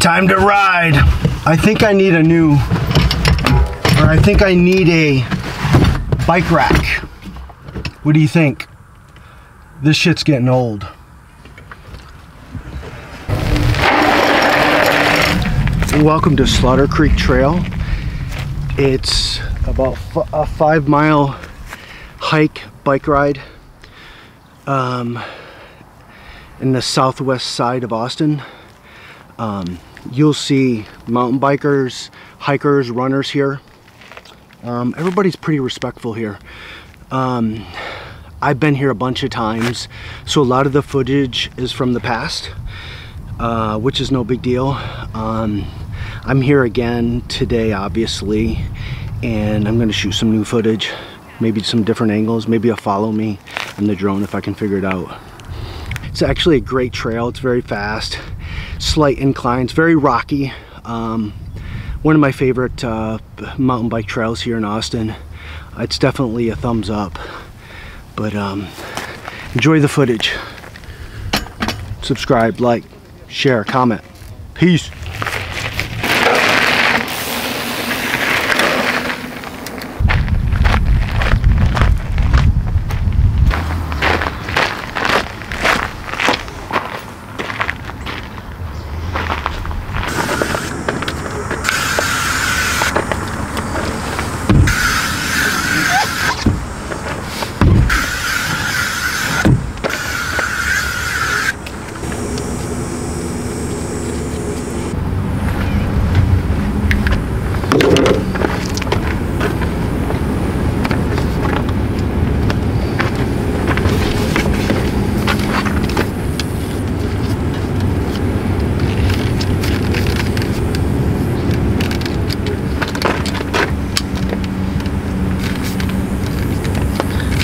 Time to ride. I think I need a new, or I think I need a bike rack. What do you think? This shit's getting old. Welcome to Slaughter Creek Trail. It's about a 5-mile hike, bike ride in the southwest side of Austin. You'll see mountain bikers, hikers, runners here. Everybody's pretty respectful here. I've been here a bunch of times, so a lot of the footage is from the past, which is no big deal. I'm here again today, obviously, and I'm going to shoot some new footage, maybe some different angles, maybe a follow me on the drone if I can figure it out. It's actually a great trail. It's very fast, slight inclines, very rocky. One of my favorite mountain bike trails here in Austin. It's definitely a thumbs up, but enjoy the footage. Subscribe, like, share, comment. Peace.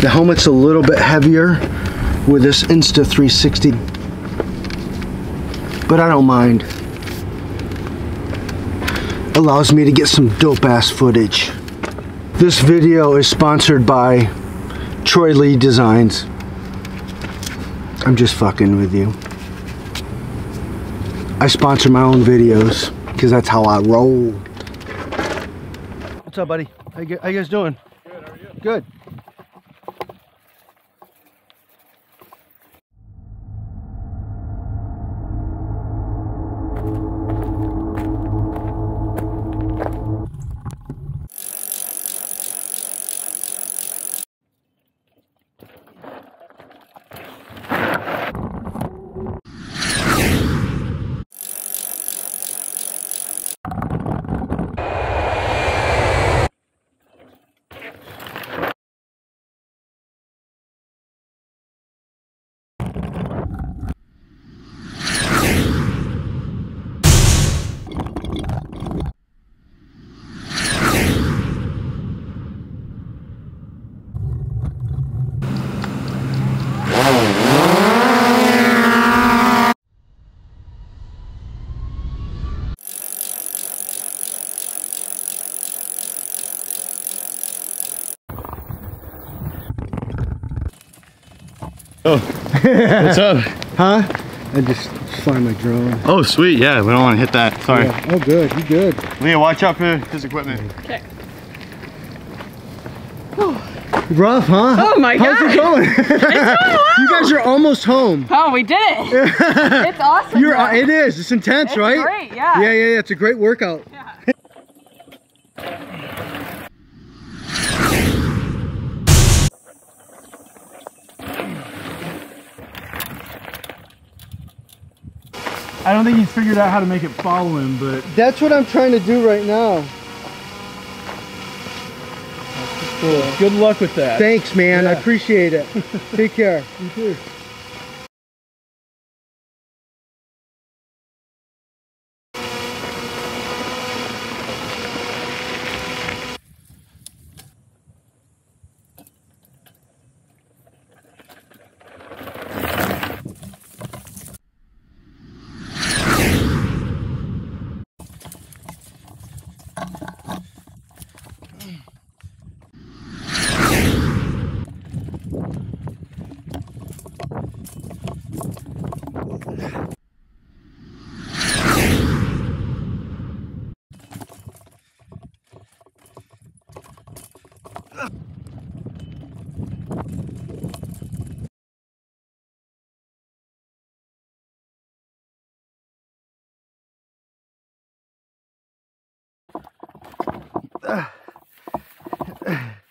The helmet's a little bit heavier with this Insta360, but I don't mind. Allows me to get some dope ass footage. This video is sponsored by Troy Lee Designs. I'm just fucking with you. I sponsor my own videos because that's how I roll. What's up, buddy? How you guys doing? Good, how are you? Good. Oh, what's up? Huh? I just flying my drone. Oh, sweet. Yeah, we don't want to hit that. Sorry. Yeah. Oh, good. You good? Leah, watch out for his equipment. Okay. Rough, huh? Oh my God. How's it going? It's going well. You guys are almost home. Oh, we did it. It's awesome. It is. It's intense, it's right? Great, yeah. Yeah. It's a great workout. Yeah. I don't think he's figured out how to make it follow him, but That's what I'm trying to do right now. cool. Good luck with that. Thanks, man. I Yeah. appreciate it. Take care. You too. Ugh.